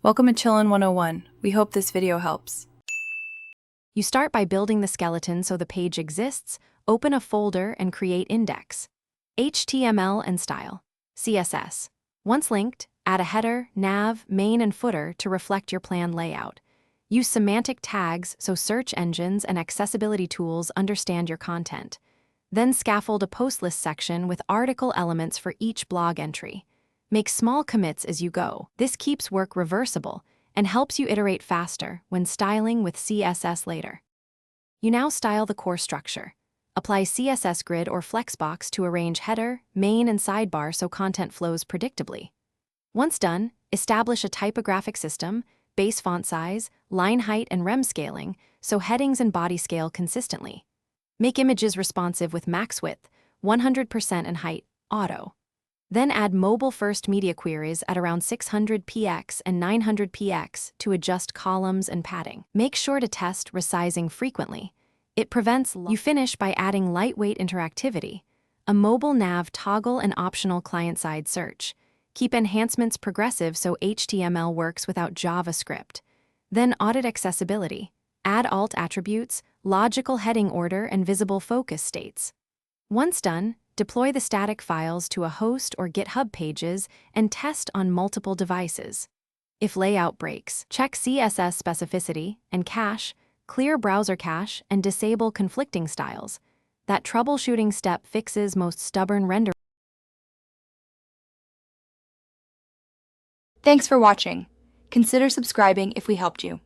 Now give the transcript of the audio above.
Welcome to Chillin' 101. We hope this video helps. You start by building the skeleton so the page exists, open a folder and create index. HTML and style. CSS. Once linked, add a header, nav, main, and footer to reflect your planned layout. Use semantic tags so search engines and accessibility tools understand your content. Then scaffold a post list section with article elements for each blog entry. Make small commits as you go. This keeps work reversible and helps you iterate faster when styling with CSS later. You now style the core structure. Apply CSS grid or flexbox to arrange header, main, and sidebar so content flows predictably. Once done, establish a typographic system, base font size, line height, and rem scaling so headings and body scale consistently. Make images responsive with max width, 100% and height, auto. Then add mobile-first media queries at around 600 px and 900 px to adjust columns and padding. Make sure to test resizing frequently. It prevents. You finish by adding lightweight interactivity, a mobile nav toggle, and optional client-side search. Keep enhancements progressive so HTML works without JavaScript. Then audit accessibility. Add alt attributes, logical heading order, and visible focus states. Once done, deploy the static files to a host or GitHub pages and test on multiple devices. If layout breaks, check CSS specificity and cache, clear browser cache, and disable conflicting styles. That troubleshooting step fixes most stubborn render. Thanks for watching. Consider subscribing if we helped you.